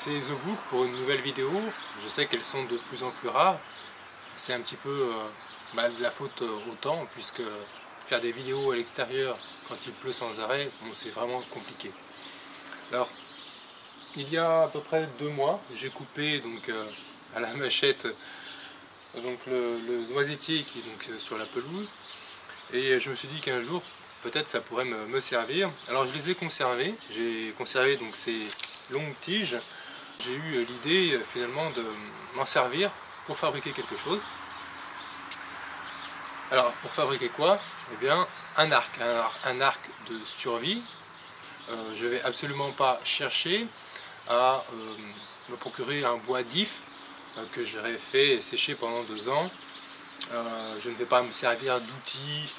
Ces The Book pour une nouvelle vidéo, je sais qu'elles sont de plus en plus rares. C'est un petit peu de la faute au temps, puisque faire des vidéos à l'extérieur quand il pleut sans arrêt, bon, c'est vraiment compliqué. Alors, il y a à peu près 2 mois, j'ai coupé donc, à la machette donc, le noisetier qui est donc, sur la pelouse, et je me suis dit qu'un jour, peut-être ça pourrait me servir. Alors je les ai conservés, j'ai conservé donc ces longues tiges. J'ai eu l'idée finalement de m'en servir pour fabriquer quelque chose. Alors pour fabriquer quoi? Eh bien un arc de survie. Je ne vais absolument pas chercher à me procurer un bois d'if que j'aurais fait sécher pendant 2 ans. Je ne vais pas me servir d'outils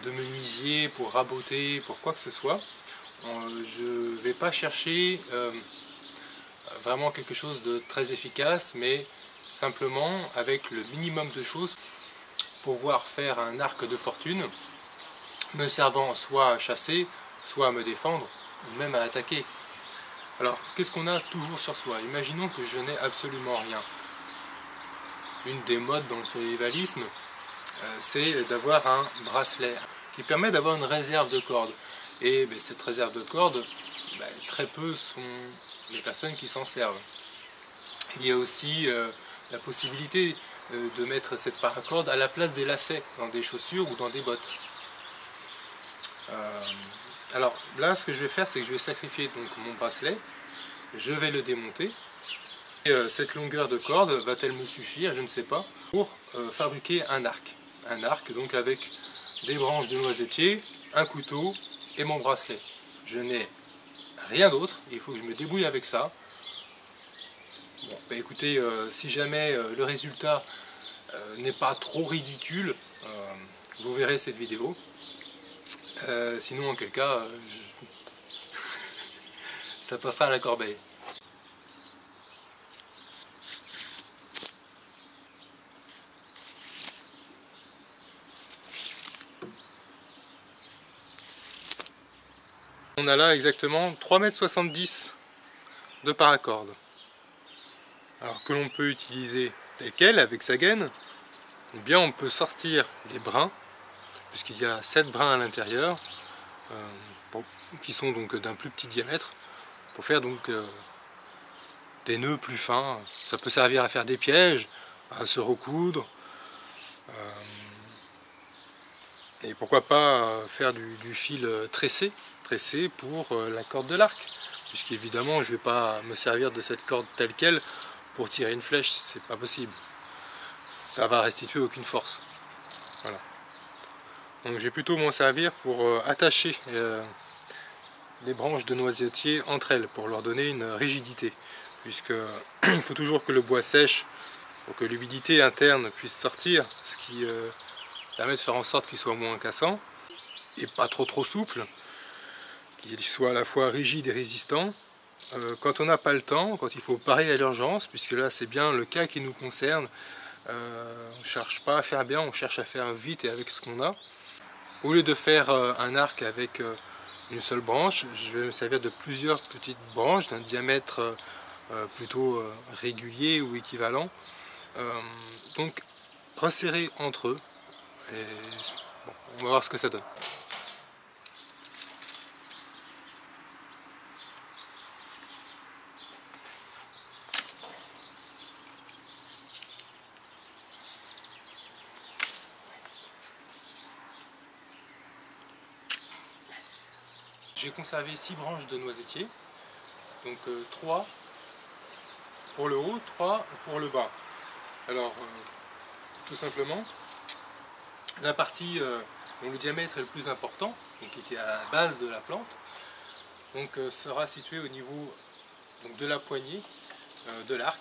de menuisier pour raboter, pour quoi que ce soit. Je ne vais pas chercher vraiment quelque chose de très efficace, mais simplement avec le minimum de choses pour pouvoir faire un arc de fortune, me servant soit à chasser, soit à me défendre, ou même à attaquer. Alors, qu'est-ce qu'on a toujours sur soi? Imaginons que je n'ai absolument rien. Une des modes dans le survivalisme, c'est d'avoir un bracelet qui permet d'avoir une réserve de cordes. Et cette réserve de cordes, très peu sont les personnes qui s'en servent. Il y a aussi la possibilité de mettre cette paracorde à la place des lacets dans des chaussures ou dans des bottes. Alors là, ce que je vais faire, c'est que je vais sacrifier donc mon bracelet, je vais le démonter. Et cette longueur de corde va-t-elle me suffire, je ne sais pas, pour fabriquer un arc. Un arc donc avec des branches de noisetier, un couteau et mon bracelet. Je n'ai rien d'autre, il faut que je me débrouille avec ça. Bon, écoutez, si jamais le résultat n'est pas trop ridicule, vous verrez cette vidéo. Sinon, en quel cas, ça passera à la corbeille. On a là exactement 3,70 m de paracorde. Alors que l'on peut utiliser tel quel avec sa gaine, ou bien on peut sortir les brins, puisqu'il y a 7 brins à l'intérieur, qui sont donc d'un plus petit diamètre, pour faire donc des nœuds plus fins. Ça peut servir à faire des pièges, à se recoudre, et pourquoi pas faire du fil tressé pour la corde de l'arc, puisqu'évidemment je ne vais pas me servir de cette corde telle quelle pour tirer une flèche, c'est pas possible. Ça va restituer aucune force. Voilà. Donc je vais plutôt m'en servir pour attacher les branches de noisetier entre elles, pour leur donner une rigidité, puisque il faut toujours que le bois sèche pour que l'humidité interne puisse sortir, ce qui permet de faire en sorte qu'il soit moins cassant et pas trop souple, qu'il soit à la fois rigide et résistant. Quand on n'a pas le temps, quand il faut parer à l'urgence, puisque là c'est bien le cas qui nous concerne, on ne cherche pas à faire bien, on cherche à faire vite et avec ce qu'on a. Au lieu de faire un arc avec une seule branche, je vais me servir de plusieurs petites branches d'un diamètre plutôt régulier ou équivalent. Donc resserrer entre eux, et bon, on va voir ce que ça donne. J'ai conservé 6 branches de noisetier, donc 3 pour le haut, 3 pour le bas. Alors, tout simplement, la partie dont le diamètre est le plus important, donc qui était à la base de la plante, donc, sera située au niveau donc, de la poignée de l'arc,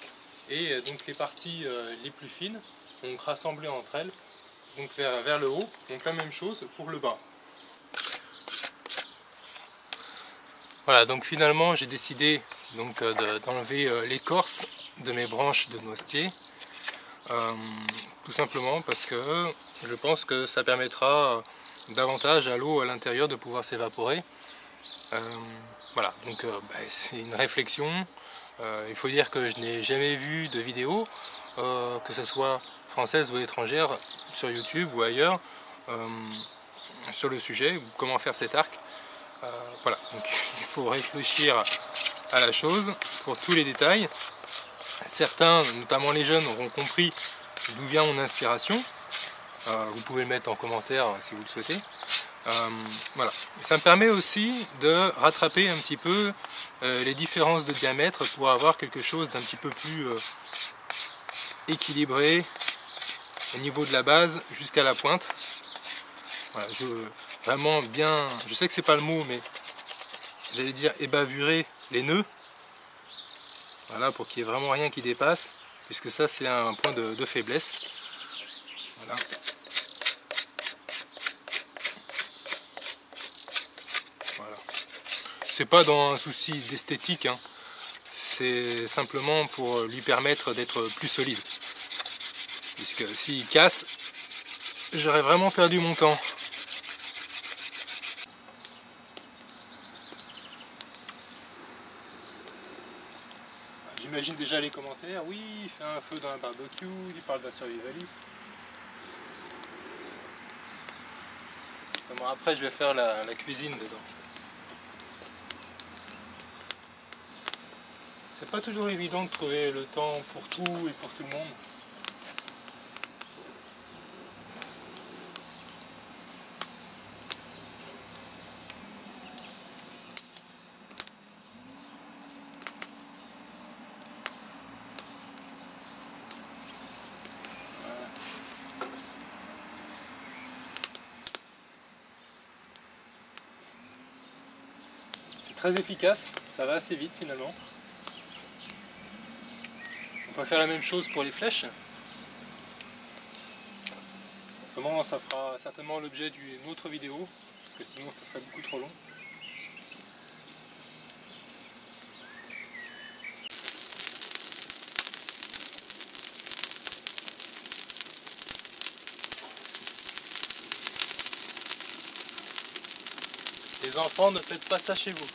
et donc les parties les plus fines, donc rassemblées entre elles, donc vers le haut, donc la même chose pour le bas. Voilà, donc finalement j'ai décidé donc d'enlever l'écorce de mes branches de noisetier, tout simplement parce que je pense que ça permettra davantage à l'eau à l'intérieur de pouvoir s'évaporer. Voilà, donc c'est une réflexion, Il faut dire que je n'ai jamais vu de vidéo, que ce soit française ou étrangère, sur YouTube ou ailleurs, sur le sujet, comment faire cet arc. Voilà, donc il faut réfléchir à la chose pour tous les détails. Certains, notamment les jeunes, auront compris d'où vient mon inspiration. Vous pouvez le mettre en commentaire si vous le souhaitez. Voilà. Et ça me permet aussi de rattraper un petit peu les différences de diamètre pour avoir quelque chose d'un petit peu plus équilibré au niveau de la base jusqu'à la pointe. Voilà, vraiment bien, je sais que c'est pas le mot, mais j'allais dire ébavurer les nœuds. Voilà, pour qu'il n'y ait vraiment rien qui dépasse, puisque ça c'est un point de faiblesse. Voilà. Voilà. C'est pas dans un souci d'esthétique, hein. C'est simplement pour lui permettre d'être plus solide. Puisque s'il casse, j'aurais vraiment perdu mon temps. J'imagine déjà les commentaires. Oui, il fait un feu dans un barbecue, il parle d'un survivaliste. Bon, après, je vais faire la cuisine dedans. C'est pas toujours évident de trouver le temps pour tout et pour tout le monde. C'est très efficace, ça va assez vite finalement. On peut faire la même chose pour les flèches. Seulement ça fera certainement l'objet d'une autre vidéo, parce que sinon ça serait beaucoup trop long. Les enfants, ne faites pas ça chez vous.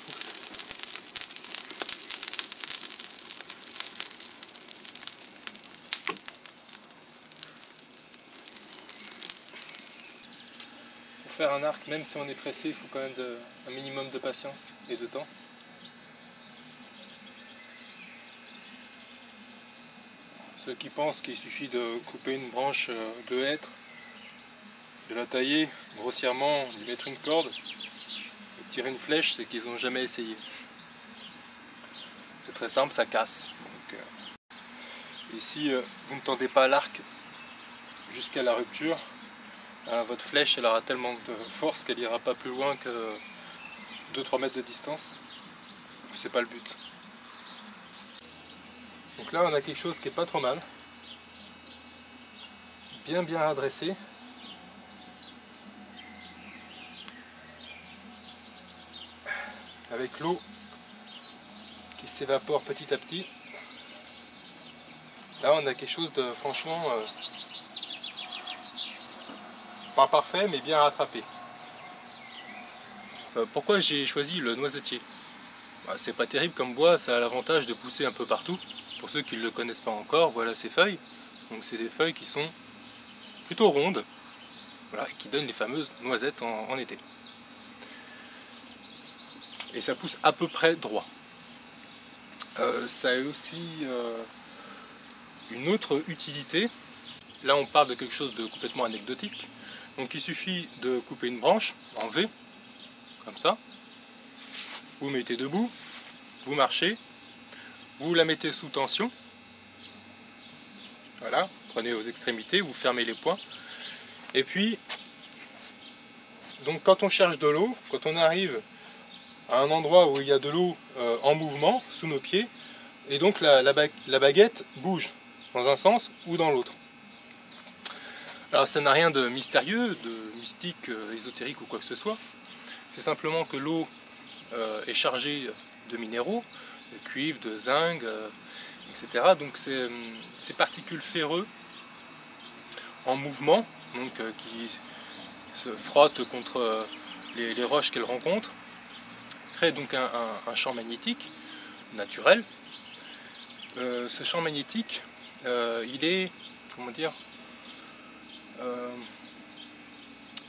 Pour faire un arc, même si on est pressé, il faut quand même un minimum de patience et de temps. Ceux qui pensent qu'il suffit de couper une branche de hêtre, de la tailler grossièrement, lui mettre une corde, et tirer une flèche, c'est qu'ils n'ont jamais essayé. C'est très simple, ça casse. Donc, ici, vous ne tendez pas l'arc jusqu'à la rupture. Votre flèche, elle aura tellement de force qu'elle n'ira pas plus loin que 2-3 mètres de distance. C'est pas le but. Donc là, on a quelque chose qui est pas trop mal. Bien adressé. Avec l'eau qui s'évapore petit à petit. Là, on a quelque chose de franchement pas parfait, mais bien rattrapé. Pourquoi j'ai choisi le noisetier? C'est pas terrible comme bois, ça a l'avantage de pousser un peu partout. Pour ceux qui ne le connaissent pas encore, voilà ses feuilles. Donc c'est des feuilles qui sont plutôt rondes, voilà, et qui donnent les fameuses noisettes en été. Et ça pousse à peu près droit. Ça a aussi une autre utilité. Là on parle de quelque chose de complètement anecdotique. Donc il suffit de couper une branche en V, comme ça. Vous mettez debout, vous marchez, vous la mettez sous tension. Voilà, prenez aux extrémités, vous fermez les poings. Et puis, donc quand on cherche de l'eau, quand on arrive à un endroit où il y a de l'eau en mouvement sous nos pieds, et donc la baguette bouge dans un sens ou dans l'autre. Alors ça n'a rien de mystérieux, de mystique, ésotérique ou quoi que ce soit. C'est simplement que l'eau est chargée de minéraux, de cuivre, de zinc, etc. Donc ces particules ferreuses en mouvement, donc, qui se frottent contre les roches qu'elles rencontrent, créent donc un champ magnétique naturel ce champ magnétique, il est, comment dire,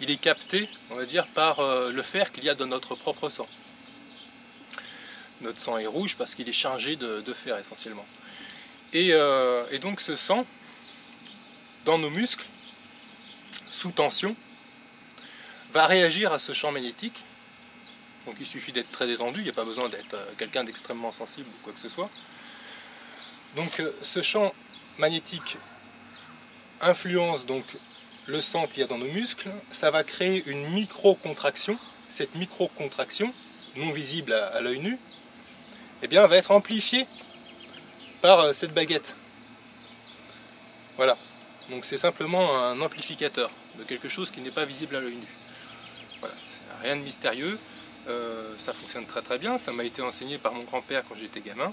il est capté, on va dire, par le fer qu'il y a dans notre propre sang. Notre sang est rouge parce qu'il est chargé de fer essentiellement. Et donc ce sang, dans nos muscles, sous tension, va réagir à ce champ magnétique. Donc il suffit d'être très détendu, il n'y a pas besoin d'être quelqu'un d'extrêmement sensible ou quoi que ce soit. Donc ce champ magnétique influence donc le sang qu'il y a dans nos muscles, ça va créer une micro-contraction. Cette micro-contraction, non visible à l'œil nu, eh bien, va être amplifiée par cette baguette. Voilà, donc c'est simplement un amplificateur de quelque chose qui n'est pas visible à l'œil nu. Voilà, c'est rien de mystérieux, ça fonctionne très très bien, ça m'a été enseigné par mon grand-père quand j'étais gamin.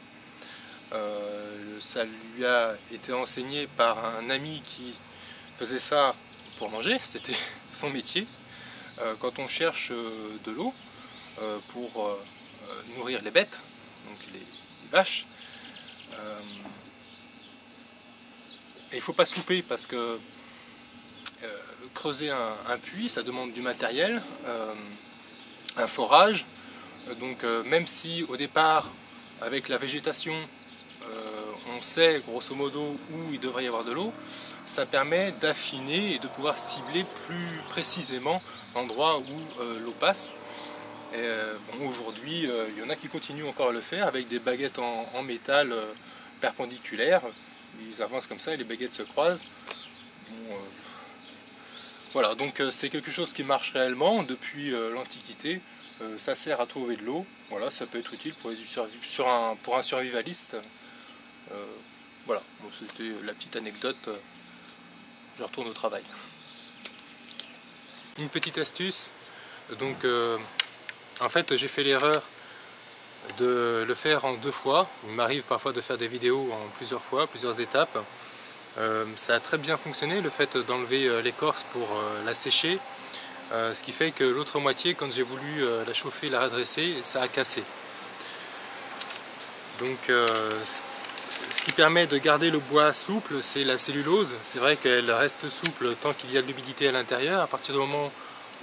Ça lui a été enseigné par un ami qui faisait ça pour manger, c'était son métier. Quand on cherche de l'eau pour nourrir les bêtes, donc les vaches, et il ne faut pas se louper parce que creuser un puits, ça demande du matériel, un forage. Donc même si au départ, avec la végétation, on sait grosso modo où il devrait y avoir de l'eau, ça permet d'affiner et de pouvoir cibler plus précisément l'endroit où l'eau passe. Bon, aujourd'hui, il y en a qui continuent encore à le faire avec des baguettes en métal perpendiculaires. Ils avancent comme ça et les baguettes se croisent. Bon, voilà, donc c'est quelque chose qui marche réellement depuis l'Antiquité. Ça sert à trouver de l'eau. Voilà, ça peut être utile pour un survivaliste. Voilà, bon, c'était la petite anecdote. Je retourne au travail. Une petite astuce. Donc, en fait, j'ai fait l'erreur de le faire en 2 fois. Il m'arrive parfois de faire des vidéos en plusieurs fois, plusieurs étapes. Ça a très bien fonctionné, le fait d'enlever l'écorce pour la sécher. Ce qui fait que l'autre moitié, quand j'ai voulu la chauffer, la redresser, ça a cassé. Donc ce qui permet de garder le bois souple, c'est la cellulose. C'est vrai qu'elle reste souple tant qu'il y a de l'humidité à l'intérieur. À partir du moment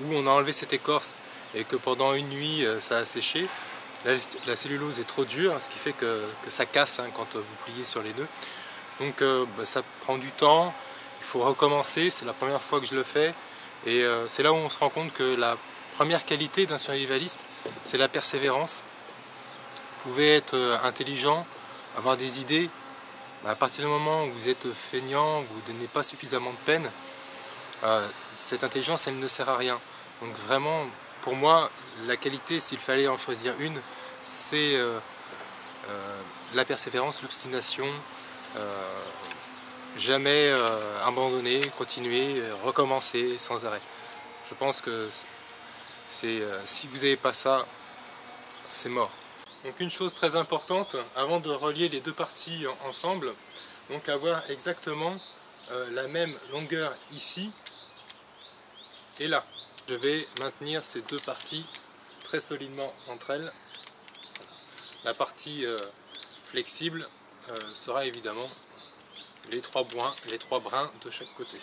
où on a enlevé cette écorce et que pendant une nuit ça a séché, la cellulose est trop dure, ce qui fait que ça casse quand vous pliez sur les nœuds. Donc ça prend du temps, il faut recommencer, c'est la première fois que je le fais. Et c'est là où on se rend compte que la première qualité d'un survivaliste, c'est la persévérance. Vous pouvez être intelligent, avoir des idées, à partir du moment où vous êtes feignant, vous ne donnez pas suffisamment de peine, cette intelligence elle ne sert à rien. Donc vraiment, pour moi, la qualité, s'il fallait en choisir une, c'est la persévérance, l'obstination, jamais abandonner, continuer, recommencer sans arrêt. Je pense que si vous n'avez pas ça, c'est mort. Donc une chose très importante, avant de relier les deux parties ensemble, donc avoir exactement la même longueur ici et là. Je vais maintenir ces deux parties très solidement entre elles. La partie flexible sera évidemment les trois brins de chaque côté.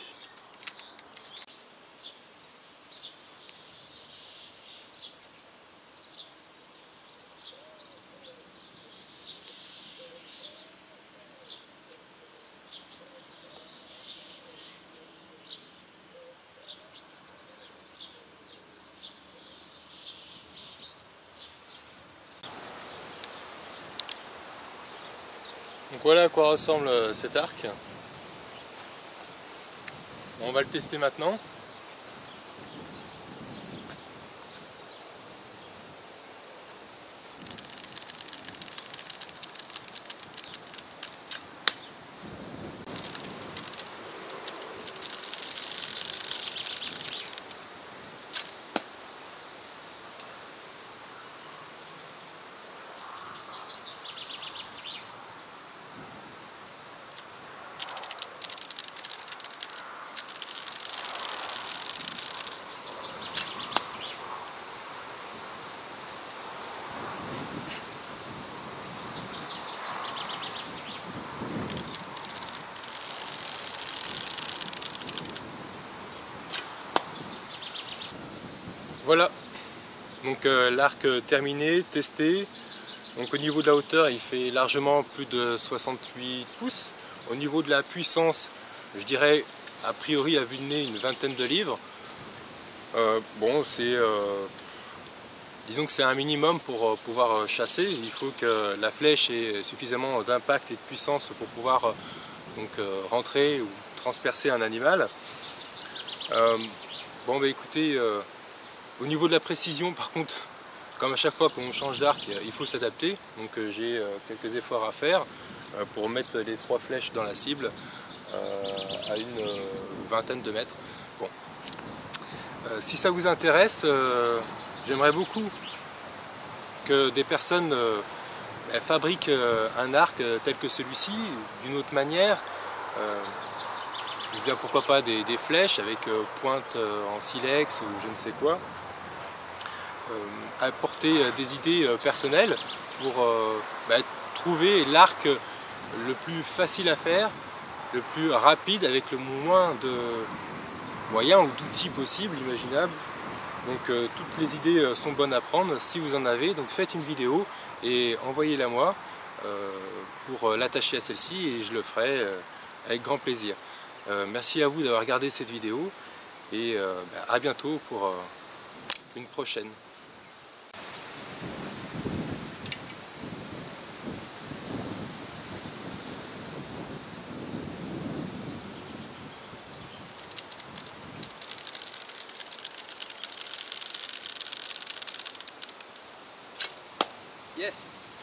Donc voilà à quoi ressemble cet arc. On va le tester maintenant. Voilà, donc l'arc terminé, testé. Donc au niveau de la hauteur, il fait largement plus de 68 pouces. Au niveau de la puissance, je dirais a priori à vue de nez une vingtaine de livres. Bon, disons que c'est un minimum pour pouvoir chasser. Il faut que la flèche ait suffisamment d'impact et de puissance pour pouvoir rentrer ou transpercer un animal. Bon, bah écoutez, au niveau de la précision, par contre, comme à chaque fois qu'on change d'arc, il faut s'adapter. Donc j'ai quelques efforts à faire pour mettre les 3 flèches dans la cible à une vingtaine de mètres. Bon. Si ça vous intéresse, j'aimerais beaucoup que des personnes fabriquent un arc tel que celui-ci, d'une autre manière, ou bien pourquoi pas des flèches avec pointe en silex ou je ne sais quoi. Apporter des idées personnelles pour trouver l'arc le plus facile à faire, le plus rapide avec le moins de moyens ou d'outils possibles, imaginables. Donc toutes les idées sont bonnes à prendre si vous en avez, donc faites une vidéo et envoyez-la moi pour l'attacher à celle-ci et je le ferai avec grand plaisir. Merci à vous d'avoir regardé cette vidéo et à bientôt pour une prochaine. Yes!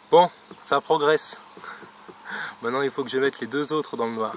Bon, ça progresse. Maintenant il faut que je mette les 2 autres dans le noir.